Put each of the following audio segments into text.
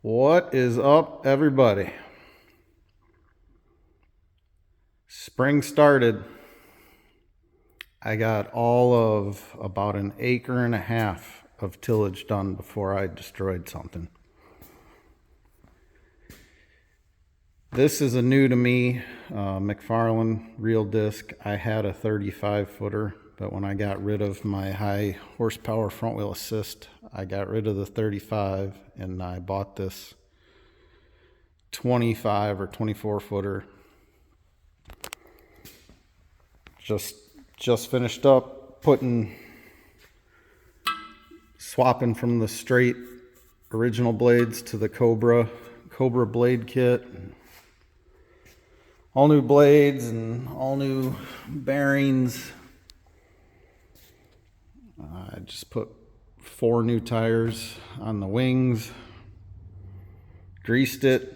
What is up, everybody? Spring started. I got all of about an acre and a half of tillage done before I destroyed something. This is a new to me McFarlane reel disc. I had a 35 footer, but when I got rid of my high horsepower front wheel assist, I got rid of the 35 and I bought this 25 or 24 footer. Just finished up swapping from the straight original blades to the Cobra blade kit. All new blades and all new bearings. I just put 4 new tires on the wings, greased it,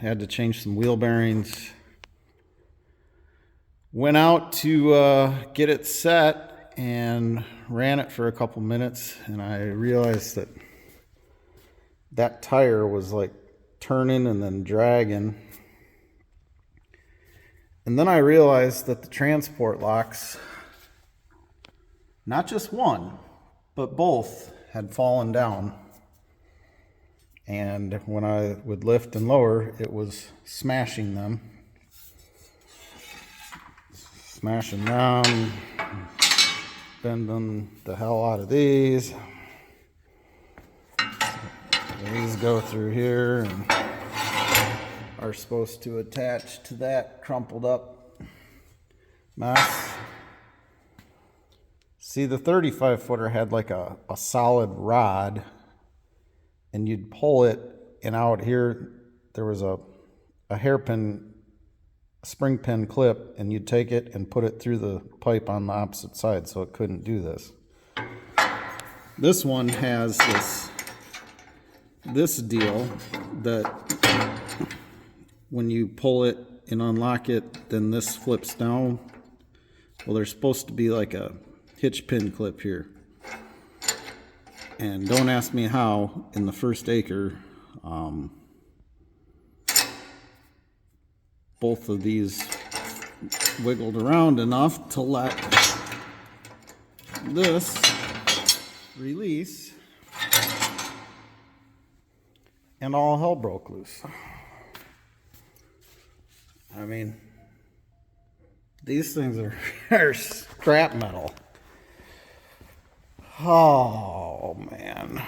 had to change some wheel bearings. Went out to get it set and ran it for a couple minutes, and I realized that tire was like turning and then dragging. And then I realized that the transport locks, not just one, but both, had fallen down. And when I would lift and lower, it was smashing them. Smashing them, bending the hell out of these. These go through here and are supposed to attach to that crumpled up mess. See, the 35 footer had like a solid rod, and you'd pull it, and out here there was a hairpin spring pin clip, and you'd take it and put it through the pipe on the opposite side, so it couldn't do this. This one has this deal that when you pull it and unlock it, then this flips down. Well, there's supposed to be like a hitch pin clip here, and don't ask me how. In the first acre, both of these wiggled around enough to let this release, and all hell broke loose. I mean, these things are scrap metal. Oh man,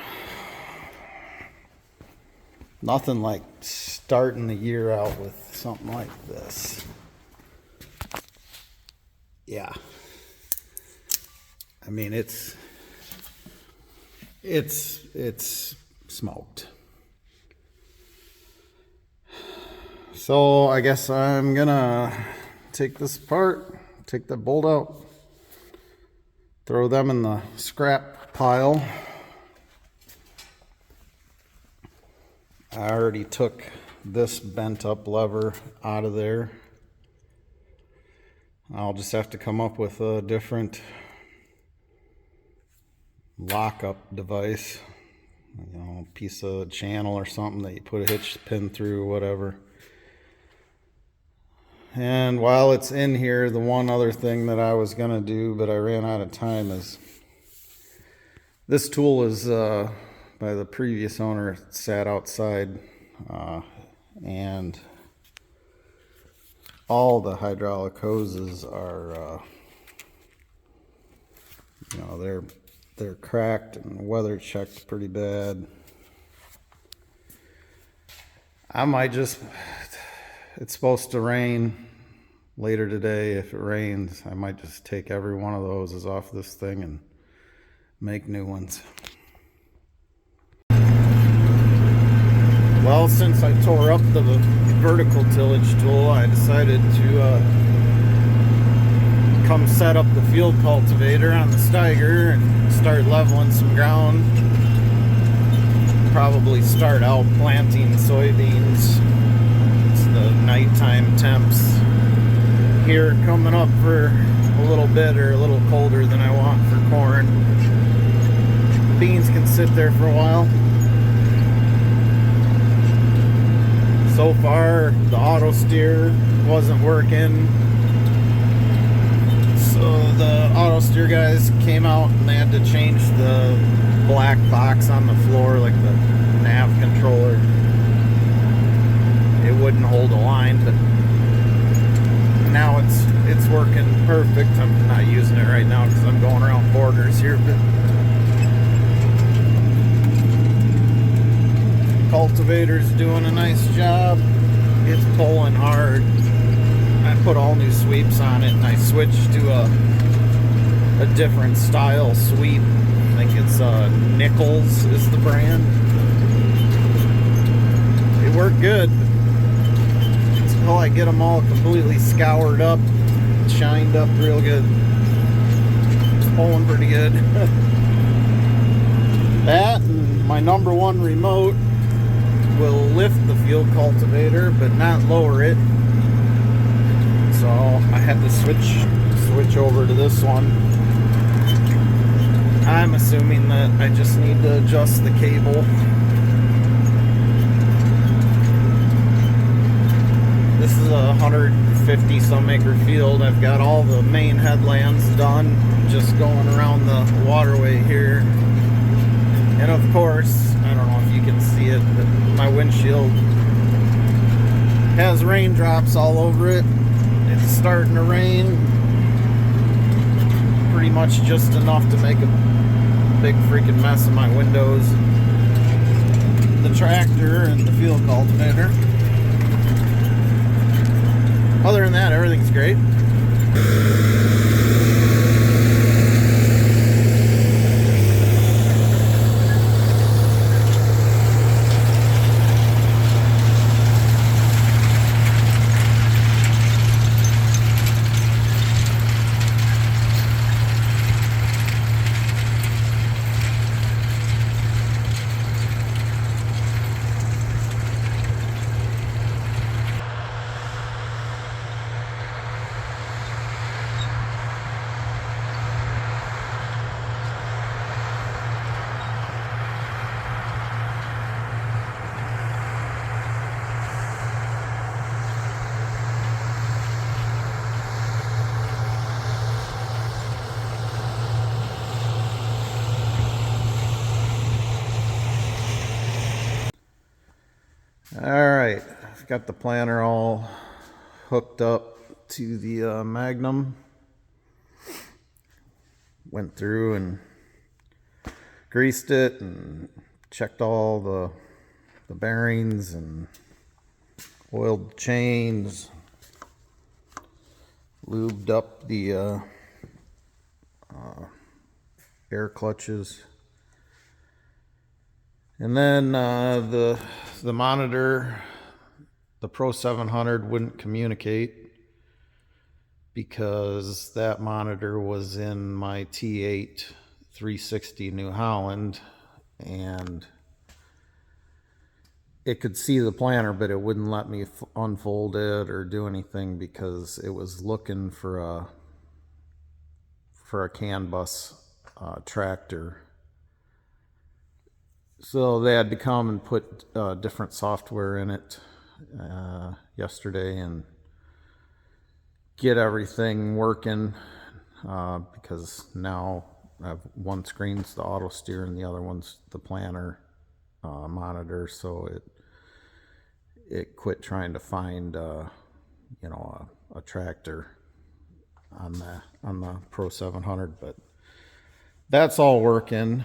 nothing like starting the year out with something like this. Yeah, I mean, it's smoked. So I guess I'm gonna take this apart, take the bolt out, throw them in the scrap pile. I already took this bent up lever out of there. I'll just have to come up with a different lockup device, you know, a piece of channel or something that you put a hitch pin through, whatever. And while it's in here, the one other thing that I was gonna do, but I ran out of time, is this tool is by the previous owner. It sat outside, and all the hydraulic hoses are, you know, they're cracked and weather checked pretty bad. I might just, it's supposed to rain later today. If it rains, I might just take every one of the hoses off this thing and make new ones. Well, since I tore up the vertical tillage tool, I decided to come set up the field cultivator on the Steiger and start leveling some ground. Probably start out planting soybeans. It's the nighttime temps here coming up for a little bit, or a little colder than I want for corn. The beans can sit there for a while. so far. The auto steer wasn't working, so the auto steer guys came out and they had to change the black box on the floor, like the nav controller. It wouldn't hold a line, but now it's working perfect. I'm not using it right now because I'm going around borders here, but cultivator's doing a nice job. It's pulling hard. I put all new sweeps on it and I switched to a different style sweep. I think it's Nichols is the brand. It worked good until I get them all completely scoured up, shined up real good. It's pulling pretty good. That and my number one remote will lift the field cultivator but not lower it, so I had to switch over to this one. I'm assuming that I just need to adjust the cable. This is a 150 some acre field. I've got all the main headlands done, just going around the waterway here. And of course, I don't know if you can see it, but my windshield has raindrops all over it. It's starting to rain. Pretty much just enough to make a big freaking mess of my windows, the tractor, and the field cultivator. Other than that, everything's great. Alright, I've got the planter all hooked up to the Magnum. Went through and greased it and checked all the bearings and oiled the chains, lubed up the air clutches. And then the monitor, the Pro 700, wouldn't communicate because that monitor was in my T8 360 New Holland, and it could see the planter, but it wouldn't let me unfold it or do anything because it was looking for a CAN bus tractor. So they had to come and put different software in it yesterday and get everything working because now I have one screen's the auto steer and the other one's the planter monitor. So it quit trying to find a tractor on the Pro 700, but that's all working.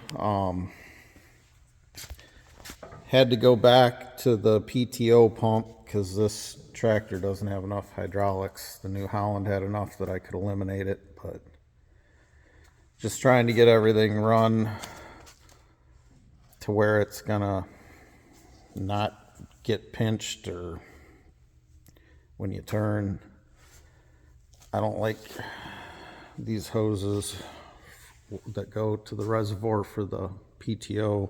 Had to go back to the PTO pump because this tractor doesn't have enough hydraulics. The New Holland had enough that I could eliminate it, but just trying to get everything run to where it's gonna not get pinched or when you turn. I don't like these hoses that go to the reservoir for the PTO.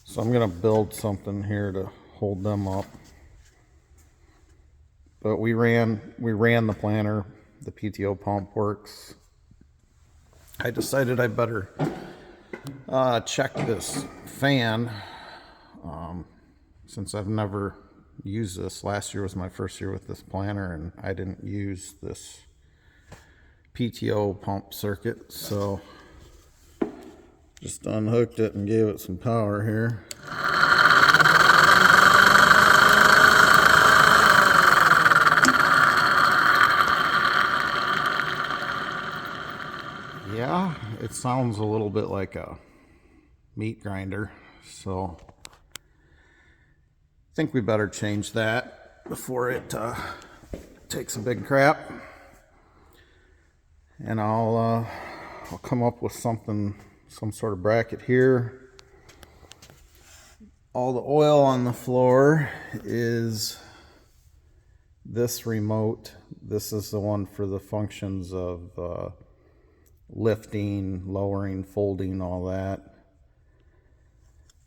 So I'm going to build something here to hold them up. But we ran the planter. The PTO pump works. I decided I better check this fan since I've never use this. Last year was my first year with this planter, and I didn't use this PTO pump circuit, so just unhooked it and gave it some power here. Yeah, it sounds a little bit like a meat grinder, so I think we better change that before it takes a big crap. And I'll come up with something, some sort of bracket here. All the oil on the floor is this remote. This is the one for the functions of lifting, lowering, folding, all that.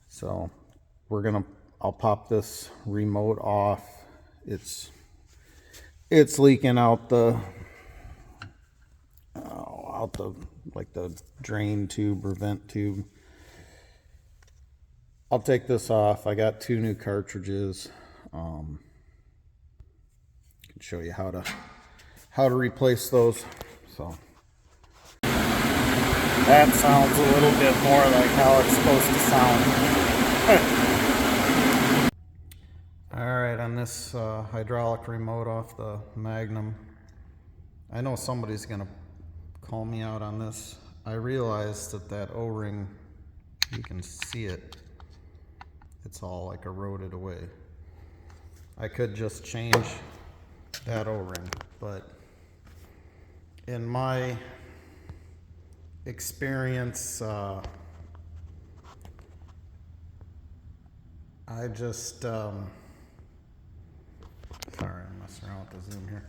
So I'll pop this remote off. It's leaking out the like the drain tube or vent tube. I'll take this off. I got 2 new cartridges. I can show you how to replace those. So that sounds a little bit more like how it's supposed to sound. Alright, on this hydraulic remote off the Magnum, I know somebody's going to call me out on this. I realized that O-ring, you can see it, it's all like eroded away. I could just change that O-ring, but in my experience, I just sorry, I'm messing around with the zoom here.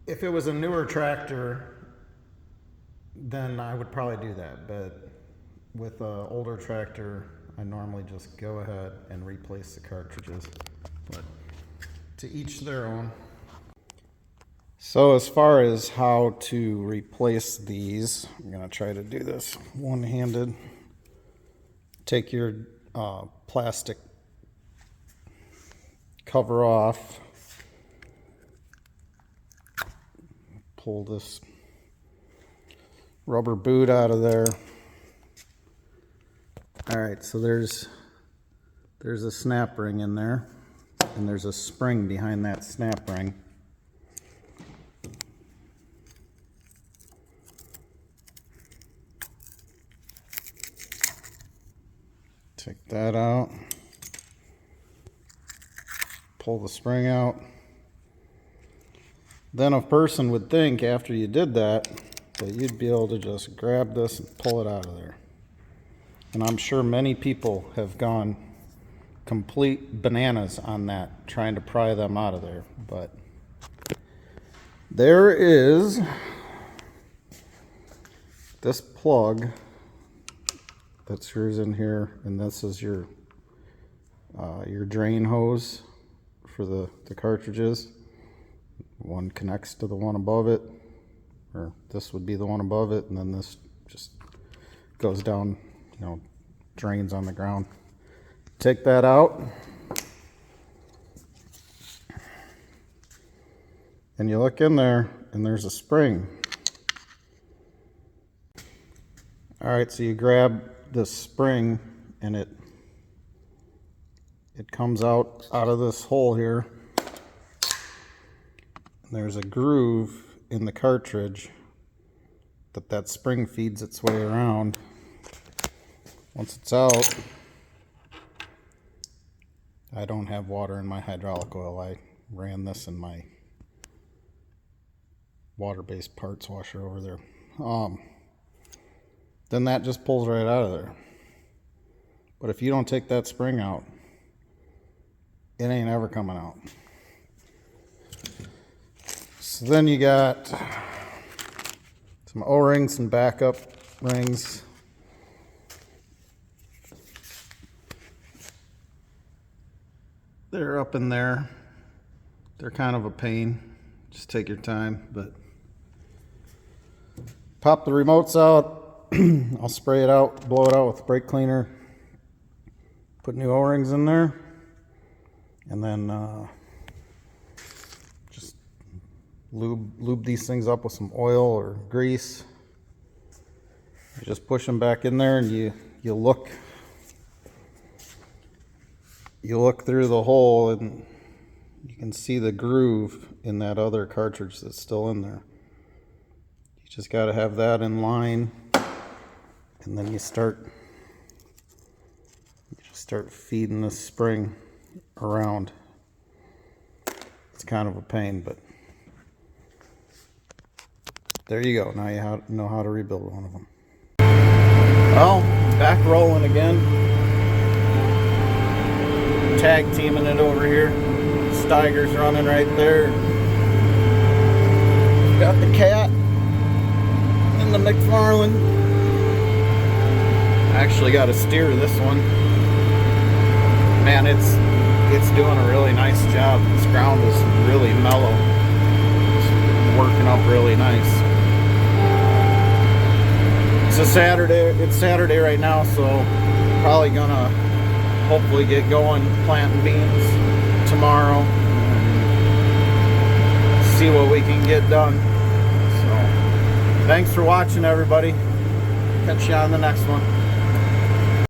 If it was a newer tractor, then I would probably do that, but with an older tractor, I normally just go ahead and replace the cartridges, but to each their own. So as far as how to replace these, I'm going to try to do this one-handed. Take your plastic cover off. Pull this rubber boot out of there. Alright, so there's a snap ring in there, and there's a spring behind that snap ring. Take that out. Pull the spring out. Then a person would think after you did that you'd be able to just grab this and pull it out of there. And I'm sure many people have gone complete bananas on that, trying to pry them out of there. But there is this plug that screws in here, and this is your drain hose for the cartridges. One connects to the one above it, or this would be the one above it, and then this just goes down, drains on the ground. Take that out, and you look in there, and there's a spring. Alright, so you grab this spring, and it comes out of this hole here. There's a groove in the cartridge that spring feeds its way around. Once it's out, I don't have water in my hydraulic oil. I ran this in my water-based parts washer over there. Then that just pulls right out of there. But if you don't take that spring out, it ain't ever coming out. So then you got some O-rings and backup rings. They're up in there. They're kind of a pain. Just take your time, but pop the remotes out. I'll spray it out, blow it out with brake cleaner. Put new O-rings in there. And then just lube these things up with some oil or grease. You just push them back in there, and you look through the hole, and you can see the groove in that other cartridge that's still in there. You just got to have that in line, and then you just start feeding the spring around. It's kind of a pain, but there you go. Now you know how to rebuild one of them. Well, back rolling again. Tag teaming it over here. Steiger's running right there. Got the cat and the McFarlane. Actually got to steer this one. Man, it's doing a really nice job. This ground is really mellow. It's working up really nice. It's Saturday right now, so probably gonna hopefully get going planting beans tomorrow and see what we can get done. So thanks for watching, everybody. Catch you on the next one.